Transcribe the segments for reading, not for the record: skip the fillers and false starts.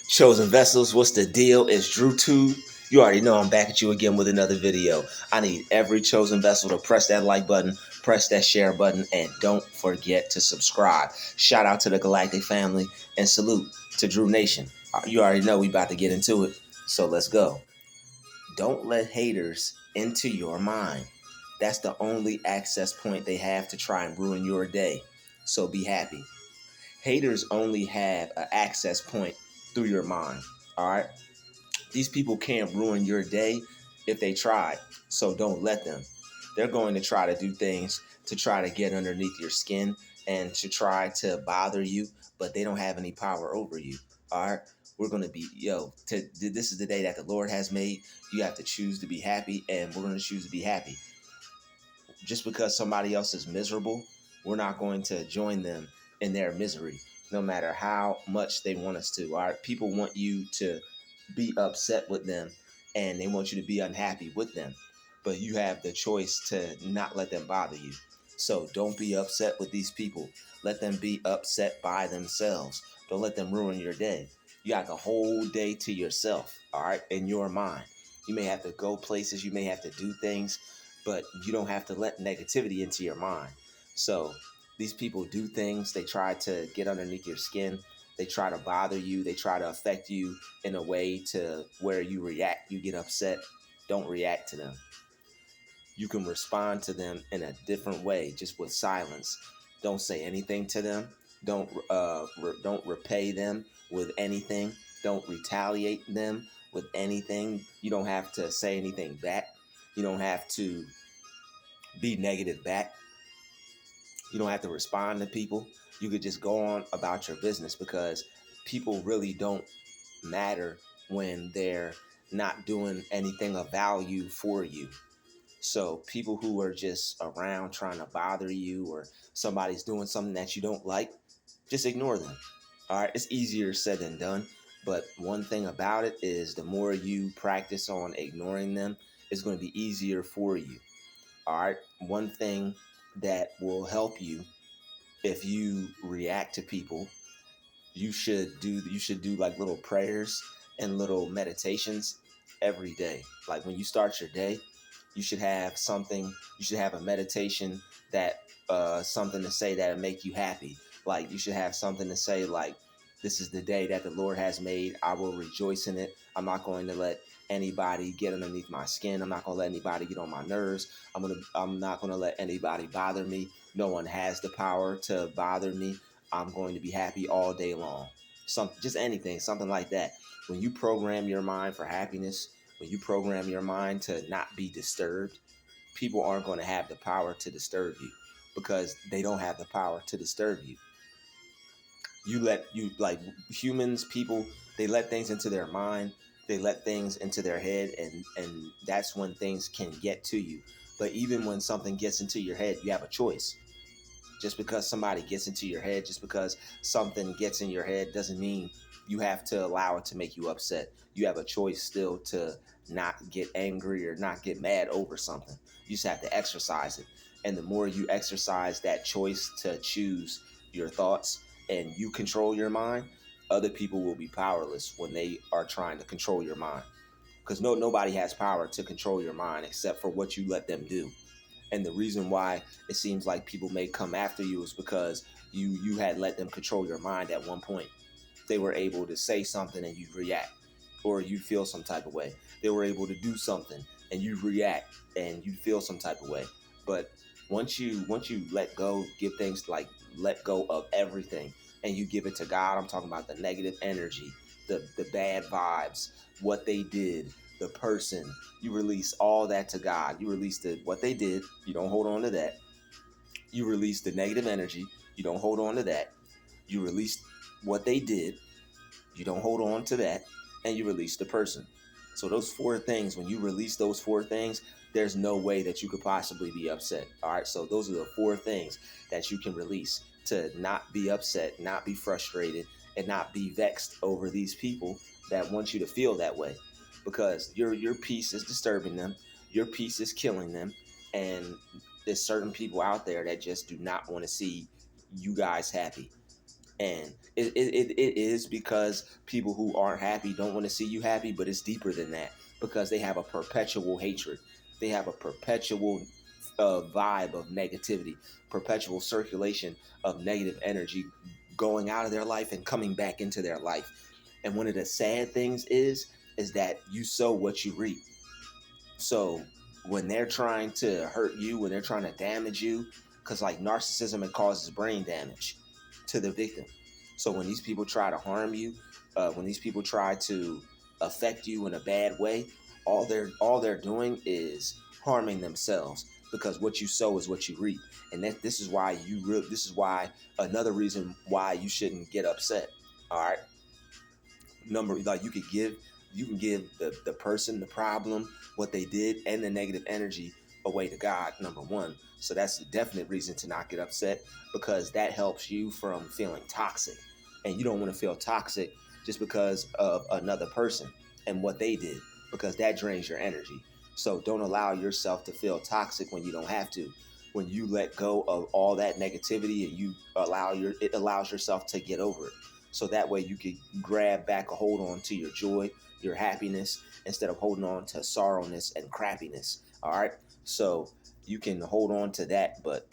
Chosen Vessels, what's the deal? It's Druuill. You already know I'm back at you again with another video. I need every chosen vessel to press that like button, press that share button, and don't forget to subscribe. Shout out to the Galactic family and salute to Drew Nation. You already know we about to get into it, so let's go. Don't let haters into your mind. That's the only access point they have to try and ruin your day. So be happy. Haters only have an access point through your mind. All right. These people can't ruin your day if they try. So don't let them. They're going to try to do things to try to get underneath your skin and to try to bother you, but they don't have any power over you. All right. We're going to be, this is the day that the Lord has made. You have to choose to be happy, and we're going to choose to be happy. Just because somebody else is miserable, we're not going to join them in their misery, no matter how much they want us to. All right, people want you to be upset with them, and they want you to be unhappy with them, but you have the choice to not let them bother you. So don't be upset with these people. Let them be upset by themselves. Don't let them ruin your day. You got the whole day to yourself, all right, in your mind. You may have to go places, you may have to do things, but you don't have to let negativity into your mind. So these people do things, they try to get underneath your skin, they try to bother you, they try to affect you in a way to where you react, you get upset. Don't react to them. You can respond to them in a different way, just with silence. Don't say anything to them. Don't repay them with anything. Don't retaliate them with anything. You don't have to say anything back. You don't have to be negative back. You don't have to respond to people. You could just go on about your business, because people really don't matter when they're not doing anything of value for you. So people who are just around trying to bother you, or somebody's doing something that you don't like, just ignore them. All right, it's easier said than done. But one thing about it is, the more you practice on ignoring them, it's going to be easier for you. All right. One thing that will help you, if you react to people, you should do like little prayers and little meditations every day. Like when you start your day, you should have something, you should have a meditation that something to say that'll make you happy. Like you should have something to say like, this is the day that the Lord has made. I will rejoice in it. I'm not going to let anybody get underneath my skin. I'm not going to let anybody get on my nerves. I'm not going to let anybody bother me. No one has the power to bother me. I'm going to be happy all day long. Just anything, something like that. When you program your mind for happiness, when you program your mind to not be disturbed, people aren't going to have the power to disturb you, because they don't have the power to disturb you. Like humans, people, they let things into their mind, they let things into their head, and that's when things can get to you. But even when something gets into your head, you have a choice. Just because somebody gets into your head, just because something gets in your head, doesn't mean you have to allow it to make you upset. You have a choice still to not get angry or not get mad over something. You just have to exercise it. And the more you exercise that choice to choose your thoughts and you control your mind, other people will be powerless when they are trying to control your mind. Because nobody has power to control your mind except for what you let them do. And the reason why it seems like people may come after you is because you had let them control your mind at one point. They were able to say something and you react, or you feel some type of way. They were able to do something and you react and you feel some type of way. But once you let go, give things, like let go of everything, and you give it to God. I'm talking about the negative energy, the bad vibes, what they did, the person. You release all that to God. You release what they did. You don't hold on to that. You release the negative energy. You don't hold on to that. You release what they did. You don't hold on to that. And you release the person. So those four things, when you release those four things, there's no way that you could possibly be upset. All right. So those are the four things that you can release to not be upset, not be frustrated, and not be vexed over these people that want you to feel that way, because your peace is disturbing them. Your peace is killing them. And there's certain people out there that just do not want to see you guys happy. And it is because people who aren't happy don't want to see you happy, but it's deeper than that, because they have a perpetual hatred. They have a perpetual vibe of negativity, perpetual circulation of negative energy going out of their life and coming back into their life. And one of the sad things is that you sow what you reap. So when they're trying to hurt you, when they're trying to damage you, because like narcissism, it causes brain damage to the victim. So when these people try to harm you, when these people try to affect you in a bad way, all they're doing is harming themselves, because what you sow is what you reap. And this is why this is why another reason why you shouldn't get upset. All right, like you can give the person, the problem, what they did, and the negative energy away to God, number one. So that's a definite reason to not get upset, because that helps you from feeling toxic. And you don't want to feel toxic just because of another person and what they did, because that drains your energy. So don't allow yourself to feel toxic when you don't have to. When you let go of all that negativity and you it allows yourself to get over it. So that way you can grab back a hold on to your joy, your happiness, instead of holding on to sorrowness and crappiness. All right. So you can hold on to that, but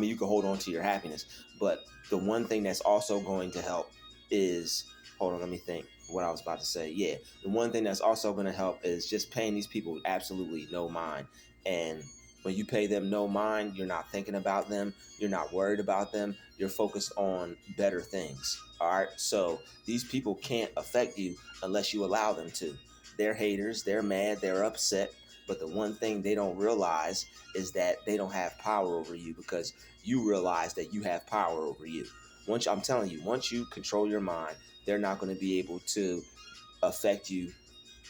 you can hold on to your happiness. But the one thing that's also going to help is, hold on, let me think what I was about to say. Yeah. The one thing that's also going to help is just paying these people absolutely no mind. And when you pay them no mind, you're not thinking about them. You're not worried about them. You're focused on better things. All right. So these people can't affect you unless you allow them to. They're haters. They're mad. They're upset. But the one thing they don't realize is that they don't have power over you, because you realize that you have power over you. I'm telling you, once you control your mind, they're not going to be able to affect you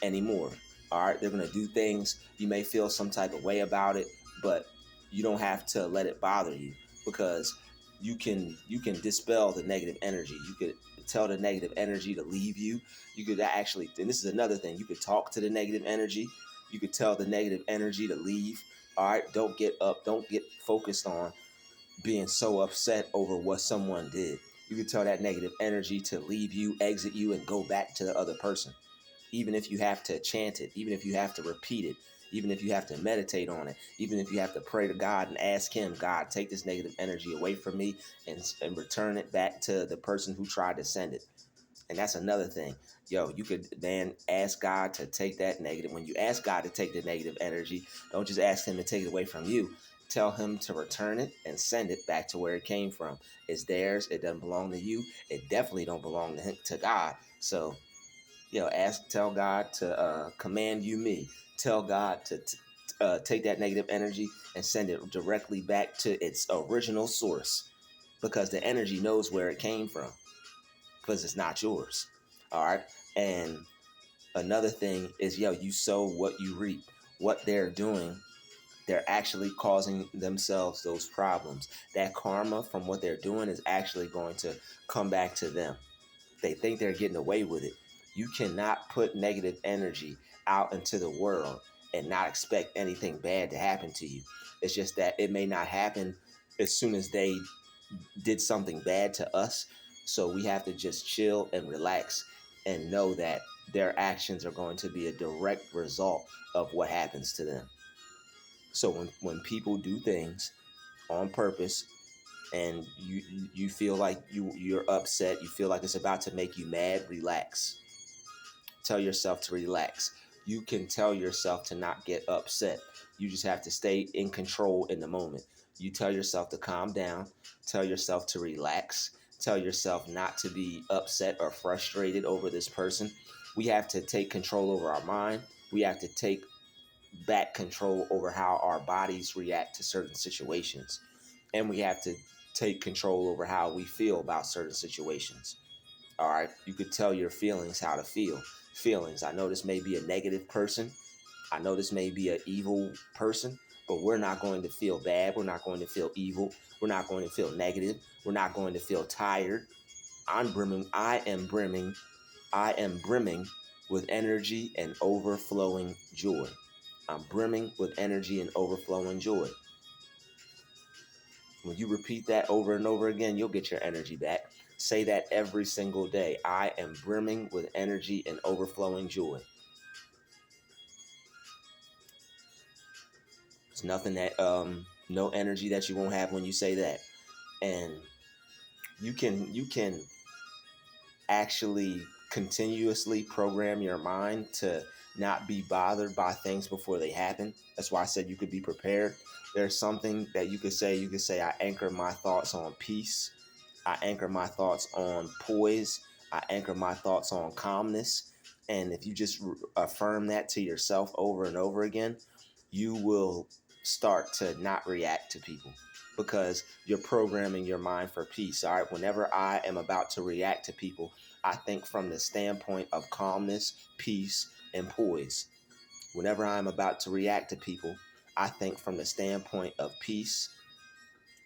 anymore. All right. They're going to do things. You may feel some type of way about it, but you don't have to let it bother you, because you can dispel the negative energy. You could tell the negative energy to leave you. You could actually, and this is another thing, you could talk to the negative energy. You could tell the negative energy to leave. All right. Don't get focused on being so upset over what someone did. You could tell that negative energy to leave you, exit you, and go back to the other person. Even if you have to chant it, even if you have to repeat it, even if you have to meditate on it, even if you have to pray to God and ask him, God, take this negative energy away from me and return it back to the person who tried to send it. And that's another thing. You could then ask God to take that negative. When you ask God to take the negative energy, don't just ask him to take it away from you. Tell him to return it and send it back to where it came from. It's theirs. It doesn't belong to you. It definitely don't belong to God. So, tell God to command you me. Tell God to take that negative energy and send it directly back to its original source, because the energy knows where it came from, because it's not yours. All right. And another thing is, you sow what you reap. What they're doing, they're actually causing themselves those problems. That karma from what they're doing is actually going to come back to them. They think they're getting away with it. You cannot put negative energy out into the world and not expect anything bad to happen to you. It's just that it may not happen as soon as they did something bad to us. So we have to just chill and relax and know that their actions are going to be a direct result of what happens to them. So when people do things on purpose, and you feel like you're upset, you feel like it's about to make you mad, relax. Tell yourself to relax. You can tell yourself to not get upset. You just have to stay in control in the moment. You tell yourself to calm down, tell yourself to relax, tell yourself not to be upset or frustrated over this person. We have to take control over our mind. We have to take back control over how our bodies react to certain situations. And we have to take control over how we feel about certain situations. All right. You could tell your feelings how to feel. Feelings. I know this may be a negative person. I know this may be an evil person, but we're not going to feel bad. We're not going to feel evil. We're not going to feel negative. We're not going to feel tired. I'm brimming. I am brimming with energy and overflowing joy. I'm brimming with energy and overflowing joy. When you repeat that over and over again, you'll get your energy back. Say that every single day. I am brimming with energy and overflowing joy. It's nothing that no energy that you won't have when you say that. And you can actually continuously program your mind to not be bothered by things before they happen. That's why I said you could be prepared. There's something that you could say. You could say, I anchor my thoughts on peace. I anchor my thoughts on poise. I anchor my thoughts on calmness. And if you just affirm that to yourself over and over again, you will start to not react to people because you're programming your mind for peace. All right. Whenever I am about to react to people, I think from the standpoint of calmness, peace, and poise. Whenever I'm about to react to people, I think from the standpoint of peace,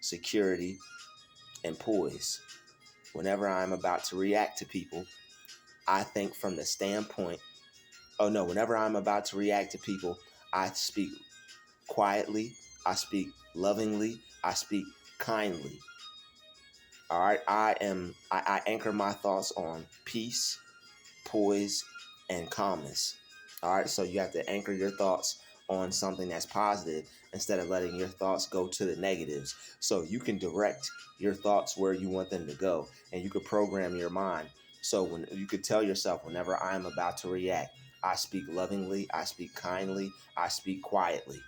security, and poise. Whenever I'm about to react to people, I think from the standpoint, whenever I'm about to react to people, I speak quietly, I speak lovingly, I speak kindly. All right, I anchor my thoughts on peace, poise, and calmness. All right, so you have to anchor your thoughts on something that's positive instead of letting your thoughts go to the negatives. So you can direct your thoughts where you want them to go, and you could program your mind. So when you could tell yourself, whenever I am about to react, I speak lovingly, I speak kindly, I speak quietly.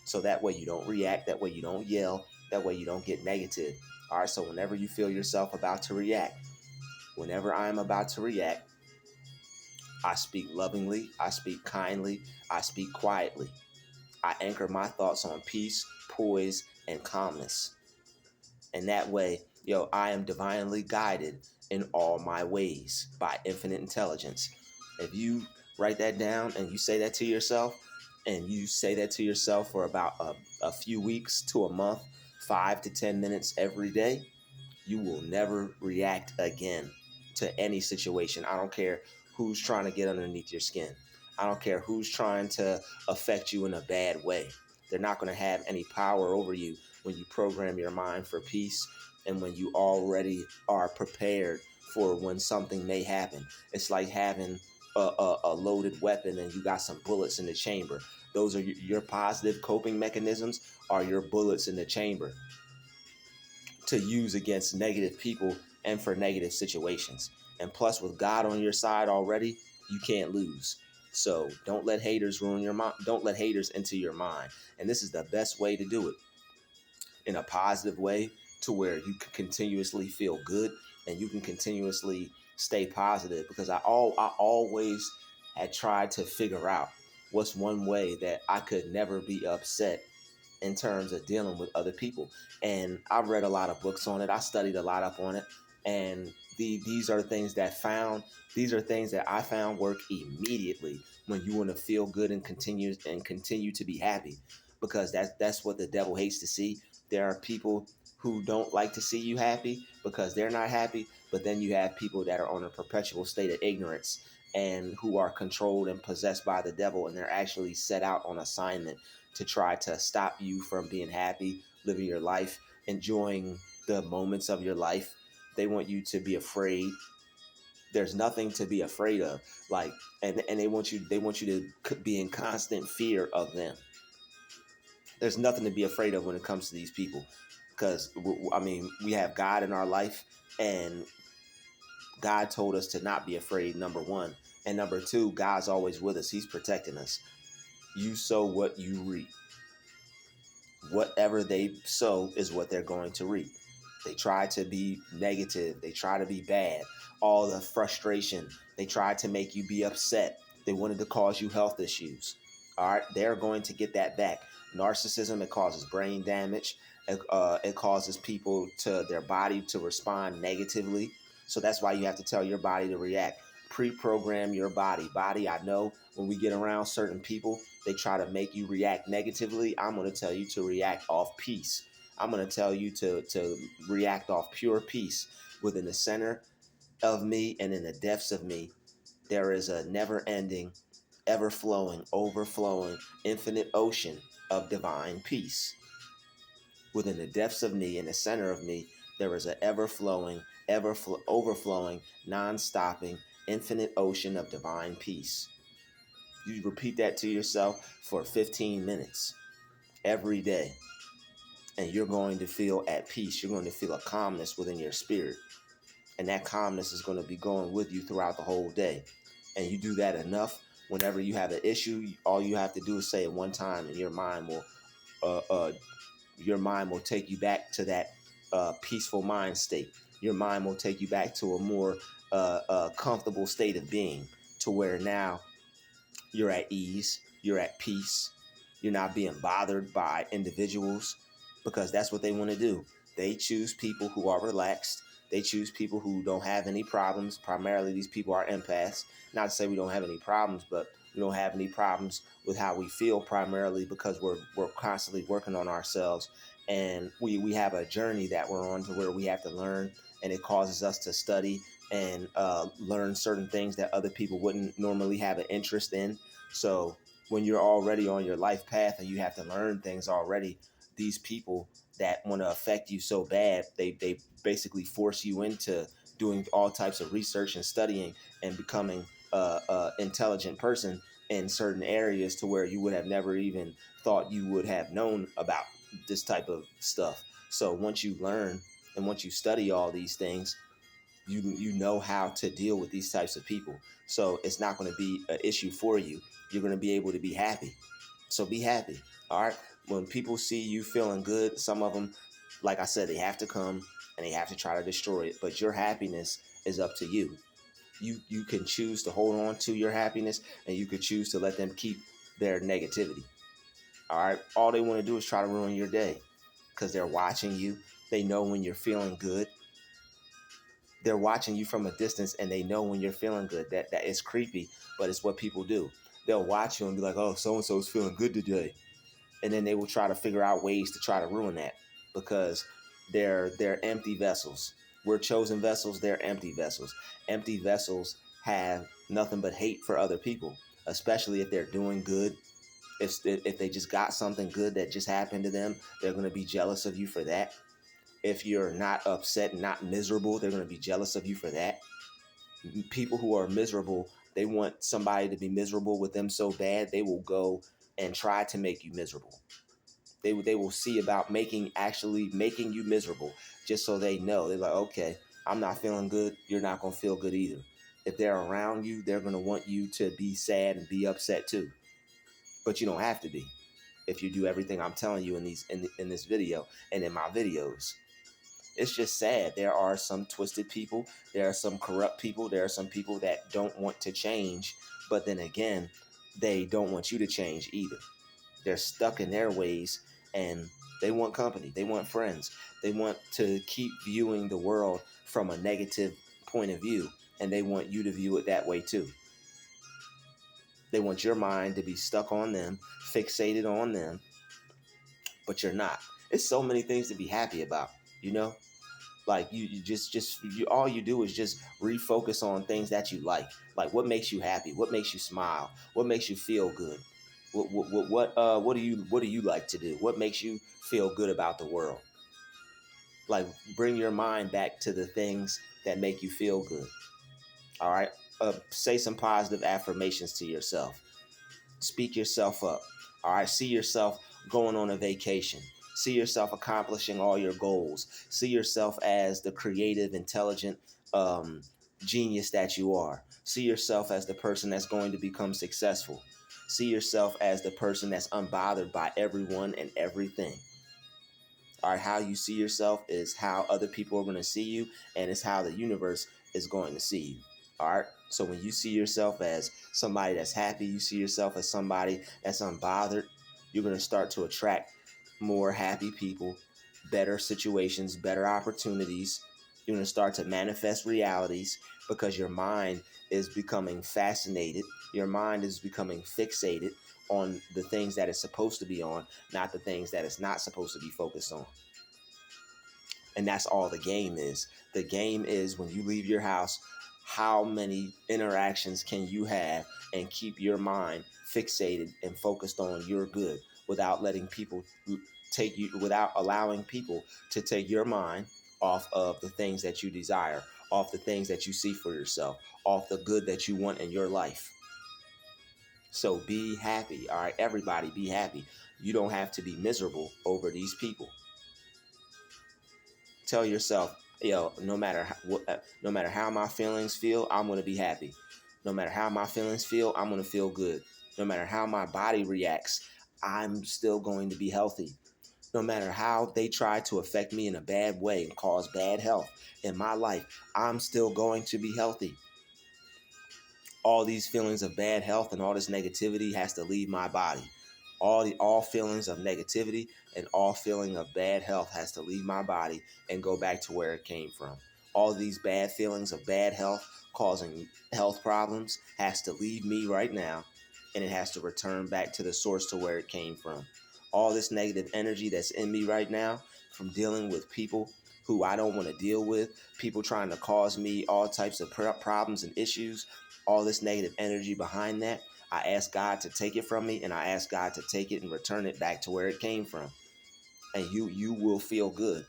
So that way you don't react, that way you don't yell, that way you don't get negative. All right, so whenever you feel yourself about to react, whenever I am about to react, I speak lovingly, I speak kindly, I speak quietly. I anchor my thoughts on peace, poise, and calmness. And that way, I am divinely guided in all my ways by infinite intelligence. If you write that down and you say that to yourself, and you say that to yourself for about a few weeks to a month, 5 to 10 minutes every day, you will never react again to any situation. I don't care who's trying to get underneath your skin. I don't care who's trying to affect you in a bad way. They're not going to have any power over you when you program your mind for peace and when you already are prepared for when something may happen. It's like having a loaded weapon and you got some bullets in the chamber. Those are your positive coping mechanisms, are your bullets in the chamber to use against negative people and for negative situations. And plus, with God on your side already, you can't lose. So don't let haters ruin your mind. Don't let haters into your mind. And this is the best way to do it, in a positive way, to where you can continuously feel good and you can continuously stay positive. Because I always had tried to figure out what's one way that I could never be upset in terms of dealing with other people. And I've read a lot of books on it. I studied a lot up on it. And these are things that I found work immediately when you want to feel good and continue to be happy. Because that's what the devil hates to see. There are people who don't like to see you happy because they're not happy. But then you have people that are on a perpetual state of ignorance and who are controlled and possessed by the devil, and they're actually set out on assignment to try to stop you from being happy, living your life, enjoying the moments of your life. They want you to be afraid. There's nothing to be afraid of. And they want you to be in constant fear of them. There's nothing to be afraid of when it comes to these people. Because, we have God in our life, and God told us to not be afraid, number one. And number two, God's always with us. He's protecting us. You sow what you reap. Whatever they sow is what they're going to reap. They try to be negative. They try to be bad. All the frustration. They try to make you be upset. They wanted to cause you health issues. All right, they're going to get that back. Narcissism, it causes brain damage. It causes people to their body to respond negatively. So that's why you have to tell your body to react. Pre-program your body. Body, I know when we get around certain people, they try to make you react negatively. I'm going to tell you to react off peace. I'm going to tell you to react off pure peace. Within the center of me and in the depths of me, there is a never-ending, ever-flowing, overflowing, infinite ocean of divine peace. Within the depths of me, in the center of me, there is an ever-flowing, overflowing, non-stopping, infinite ocean of divine peace. You repeat that to yourself for 15 minutes every day, and you're going to feel at peace. You're going to feel a calmness within your spirit, and that calmness is going to be going with you throughout the whole day. And you do that enough, whenever you have an issue, all you have to do is say it one time, and your mind will take you back to that peaceful mind state. Your mind will take you back to a more comfortable state of being, to where now you're at ease, you're at peace, you're not being bothered by individuals, because that's what they want to do. They choose people who are relaxed. They choose people who don't have any problems. Primarily, these people are empaths. Not to say we don't have any problems, but we don't have any problems with how we feel, primarily because we're constantly working on ourselves, and we have a journey that we're on, to where we have to learn, and it causes us to study and learn certain things that other people wouldn't normally have an interest in. So when you're already on your life path and you have to learn things already, these people that want to affect you so bad, they basically force you into doing all types of research and studying and becoming a intelligent person in certain areas, to where you would have never even thought you would have known about this type of stuff. So once you learn and once you study all these things, you know how to deal with these types of people. So it's not going to be an issue for you. You're going to be able to be happy. So be happy. All right. When people see you feeling good, some of them, like I said, they have to come and they have to try to destroy it. But your happiness is up to you. You can choose to hold on to your happiness, and you could choose to let them keep their negativity. All right. All they want to do is try to ruin your day, because they're watching you. They know when you're feeling good. They're watching you from a distance, and they know when you're feeling good. That is creepy, but it's what people do. They'll watch you and be like, oh, so-and-so is feeling good today. And then they will try to figure out ways to try to ruin that, because they're empty vessels. We're chosen vessels. They're empty vessels. Empty vessels have nothing but hate for other people, especially if they're doing good. If they just got something good that just happened to them, they're going to be jealous of you for that. If you're not upset and not miserable, they're going to be jealous of you for that. People who are miserable, they want somebody to be miserable with them so bad, they will go and try to make you miserable. They will see about actually making you miserable, just so they know. They're like, okay, I'm not feeling good, you're not going to feel good either. If they're around you, they're going to want you to be sad and be upset too. But you don't have to be, if you do everything I'm telling you in this video and in my videos. It's just sad. There are some twisted people. There are some corrupt people. There are some people that don't want to change. But then again, they don't want you to change either. They're stuck in their ways, and they want company. They want friends. They want to keep viewing the world from a negative point of view, and they want you to view it that way too. They want your mind to be stuck on them, fixated on them, but you're not. It's so many things to be happy about, you know? Like you all you do is just refocus on things that you like what makes you happy, what makes you smile, what makes you feel good, what do you like to do, what makes you feel good about the world. Like, bring your mind back to the things that make you feel good. All right. Say some positive affirmations to yourself. Speak yourself up. All right. See yourself going on a vacation. See yourself accomplishing all your goals. See yourself as the creative, intelligent genius that you are. See yourself as the person that's going to become successful. See yourself as the person that's unbothered by everyone and everything. All right, how you see yourself is how other people are going to see you, and it's how the universe is going to see you. All right. So when you see yourself as somebody that's happy, you see yourself as somebody that's unbothered, you're going to start to attract more happy people, better situations, better opportunities. You're going to start to manifest realities, because your mind is becoming fascinated. Your mind is becoming fixated on the things that it's supposed to be on, not the things that it's not supposed to be focused on. And that's all the game is. The game is, when you leave your house, how many interactions can you have and keep your mind fixated and focused on your good, without letting people without allowing people to take your mind off of the things that you desire, off the things that you see for yourself, off the good that you want in your life. So be happy. All right, everybody be happy. You don't have to be miserable over these people. Tell yourself, yo, no matter how my feelings feel, I'm going to be happy. No matter how my feelings feel, I'm going to feel good. No matter how my body reacts, I'm still going to be healthy. No matter how they try to affect me in a bad way and cause bad health in my life, I'm still going to be healthy. All these feelings of bad health and all this negativity has to leave my body. All feelings of negativity and all feeling of bad health has to leave my body and go back to where it came from. All these bad feelings of bad health causing health problems has to leave me right now, and it has to return back to the source to where it came from. All this negative energy that's in me right now from dealing with people who I don't want to deal with, people trying to cause me all types of problems and issues, all this negative energy behind that, I ask God to take it from me, and I ask God to take it and return it back to where it came from. And you will feel good.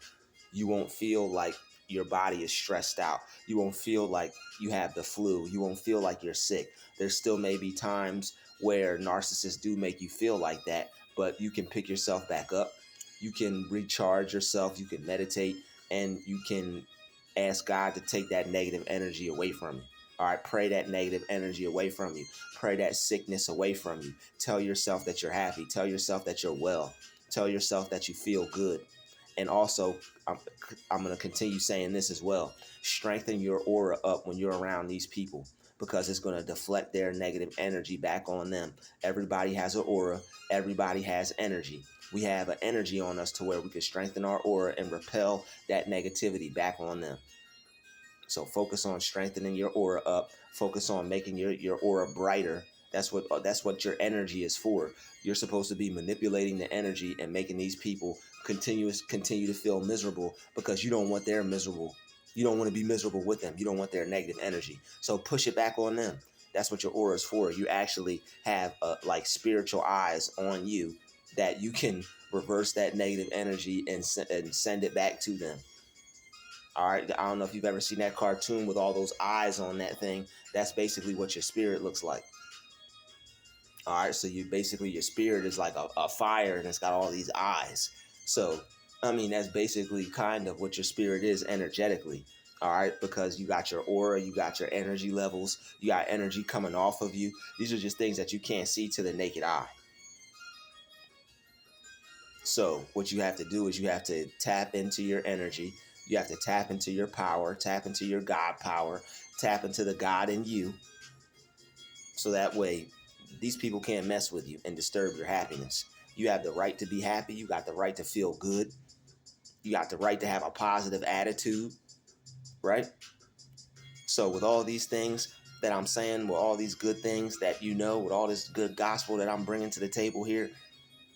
You won't feel like your body is stressed out. You won't feel like you have the flu. You won't feel like you're sick. There still may be times where narcissists do make you feel like that, but you can pick yourself back up. You can recharge yourself. You can meditate, and you can ask God to take that negative energy away from you. All right, pray that negative energy away from you. Pray that sickness away from you. Tell yourself that you're happy. Tell yourself that you're well. Tell yourself that you feel good. And also, I'm going to continue saying this as well. Strengthen your aura up when you're around these people, because it's going to deflect their negative energy back on them. Everybody has an aura. Everybody has energy. We have an energy on us to where we can strengthen our aura and repel that negativity back on them. So focus on strengthening your aura up. Focus on making your aura brighter. That's what your energy is for. You're supposed to be manipulating the energy and making these people continue to feel miserable, because you don't want their miserable. You don't want to be miserable with them. You don't want their negative energy. So push it back on them. That's what your aura is for. You actually have like spiritual eyes on you that you can reverse that negative energy and send it back to them. All right, I don't know if you've ever seen that cartoon with all those eyes on that thing. That's basically what your spirit looks like. All right, so your spirit is like a fire, and it's got all these eyes. So, I mean, that's basically kind of what your spirit is energetically. All right, because you got your aura, you got your energy levels, you got energy coming off of you. These are just things that you can't see to the naked eye. So what you have to do is you have to tap into your energy. You have to tap into your power, tap into your God power, tap into the God in you. So that way, these people can't mess with you and disturb your happiness. You have the right to be happy. You got the right to feel good. You got the right to have a positive attitude, right? So with all these things that I'm saying, with all these good things that with all this good gospel that I'm bringing to the table here,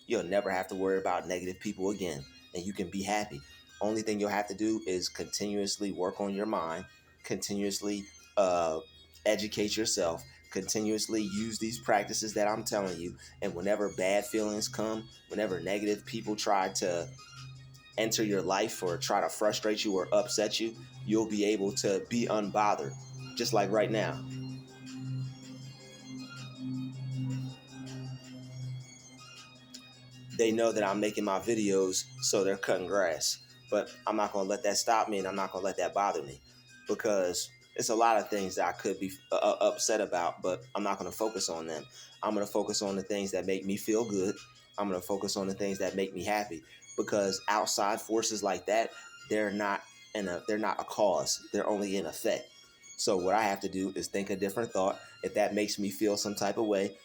you'll never have to worry about negative people again, and you can be happy. Only thing you'll have to do is continuously work on your mind, continuously educate yourself, continuously use these practices that I'm telling you. And whenever bad feelings come, whenever negative people try to enter your life or try to frustrate you or upset you, you'll be able to be unbothered, just like right now. They know that I'm making my videos, so they're cutting grass. But I'm not going to let that stop me, and I'm not going to let that bother me, because it's a lot of things that I could be upset about, but I'm not going to focus on them. I'm going to focus on the things that make me feel good. I'm going to focus on the things that make me happy, because outside forces like that, they're not a cause. They're only an effect. So what I have to do is think a different thought. If that makes me feel some type of way,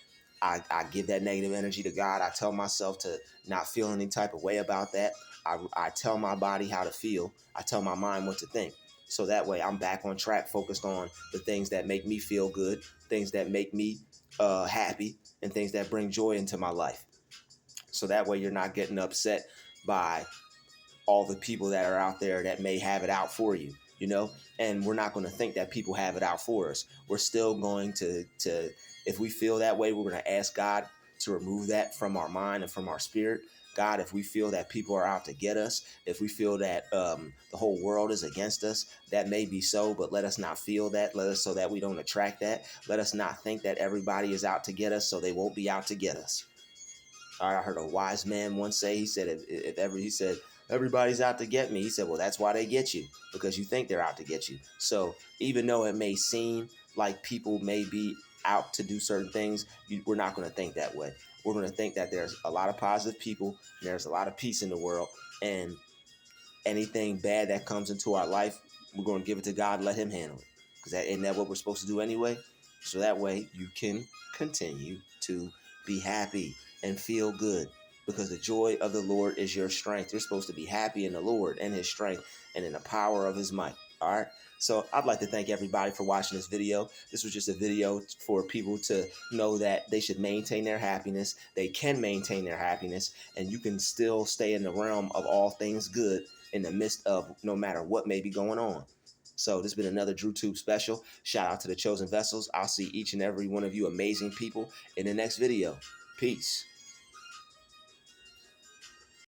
I give that negative energy to God. I tell myself to not feel any type of way about that. I tell my body how to feel. I tell my mind what to think. So that way I'm back on track, focused on the things that make me feel good, things that make me happy, and things that bring joy into my life. So that way you're not getting upset by all the people that are out there that may have it out for you, and we're not going to think that people have it out for us. We're still going to if we feel that way, we're going to ask God to remove that from our mind and from our spirit, God, if we feel that people are out to get us, if we feel that the whole world is against us, that may be so, but let us not feel that. Let us, so that we don't attract that. Let us not think that everybody is out to get us, so they won't be out to get us. All right, I heard a wise man once say, he said, he said, everybody's out to get me. He said, well, that's why they get you, because you think they're out to get you. So even though it may seem like people may be out to do certain things, we're not going to think that way. We're going to think that there's a lot of positive people, and there's a lot of peace in the world, and anything bad that comes into our life, we're going to give it to God and let him handle it. Because isn't that what we're supposed to do anyway? So that way you can continue to be happy and feel good, because the joy of the Lord is your strength. You're supposed to be happy in the Lord and his strength and in the power of his might. All right. So I'd like to thank everybody for watching this video. This was just a video for people to know that they should maintain their happiness. They can maintain their happiness, and you can still stay in the realm of all things good in the midst of no matter what may be going on. So this has been another DruTube special. Shout out to the chosen vessels. I'll see each and every one of you amazing people in the next video. Peace.